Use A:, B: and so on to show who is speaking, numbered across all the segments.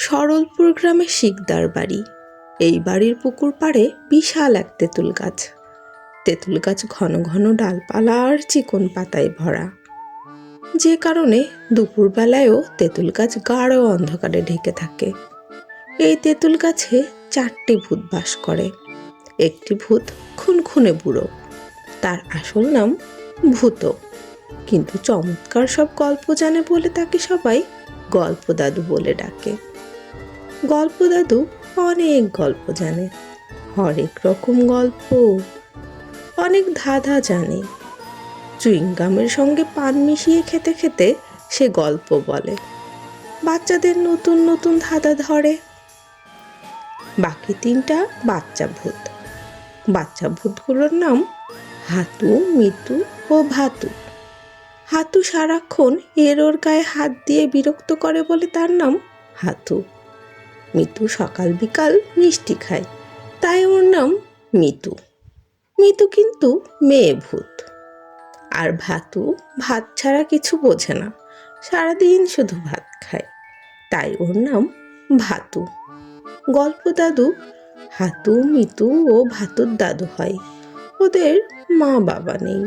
A: সরলপুর গ্রামে শিকদার বাড়ি। এই বাড়ির পুকুর পাড়ে বিশাল এক তেঁতুল গাছ। তেঁতুল গাছ ঘন ঘন ডালপালা আর চিকন পাতায় ভরা, যে কারণে দুপুরবেলায়ও তেঁতুল গাছ গাঢ় অন্ধকারে ঢেকে থাকে। এই তেঁতুল গাছে 4টি ভূত বাস করে। একটি ভূত খুনখুনে বুড়ো, তার আসল নাম ভূত, কিন্তু চমৎকার সব গল্প জানে বলে তাকে সবাই গল্প দাদু বলে ডাকে। গল্প দাদু অনেক গল্প জানে, হরেক রকম গল্প, অনেক ধাঁধা জানে। চুইংগামের সঙ্গে পান মিশিয়ে খেতে খেতে সে গল্প বলে, বাচ্চাদের নতুন নতুন ধাঁধা ধরে। বাকি 3টা বাচ্চা ভূত। বাচ্চা ভূতগুলোর নাম হাতু, মিতু ও ভাতু। হাতু সারাক্ষণ এর ওর গায়ে হাত দিয়ে বিরক্ত করে বলে তার নাম হাতু। মিতু সকাল বিকাল মিষ্টি খায়, তাই ওর নাম মিতু। মিতু কিন্তু মেয়ে ভূত। আর ভাতু ভাত ছাড়া কিছু বোঝে না, সারাদিন শুধু ভাত খায়, তাই ওর নাম ভাতু। গল্প দাদু হাতু, মিতু ও ভাতুর দাদু হয়। ওদের মা বাবা নেই,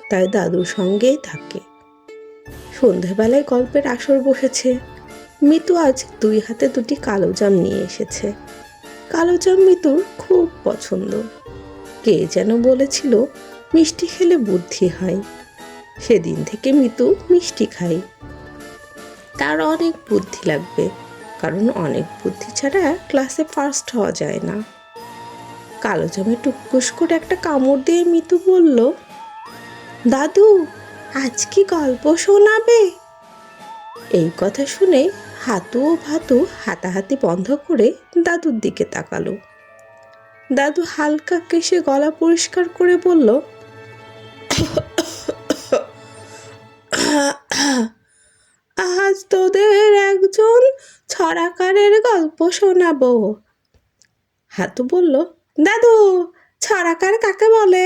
A: তাই দাদুর সঙ্গেই থাকে। সন্ধেবেলায় গল্পের আসর বসেছে। মিতু আজ 2 হাতে 2টি কালো জাম নিয়ে এসেছে। কালো জাম মিতুর খুব পছন্দ। কে যেন বলেছিল মিষ্টি খেলে বুদ্ধি হয়। সেদিন থেকে মিতু মিষ্টি খায়। তার অনেক বুদ্ধি লাগবে, কারণ অনেক বুদ্ধি ছাড়া ক্লাসে ফার্স্ট হওয়া যায় না। কালো জামে টুকুস করে একটা কামড় দিয়ে মিতু বলল, দাদু আজ কি গল্প শোনাবে? এই কথা শুনে হাতু ও ভাতু হাতাহাতি বন্ধ করে দাদুর দিকে তাকালো। দাদু হালকা কেশে গলা পরিষ্কার করে বলল, আজ তোদের একজন ছড়াকারের গল্প শোনাবো। হাতু বলল, দাদু ছড়াকার কাকে বলে?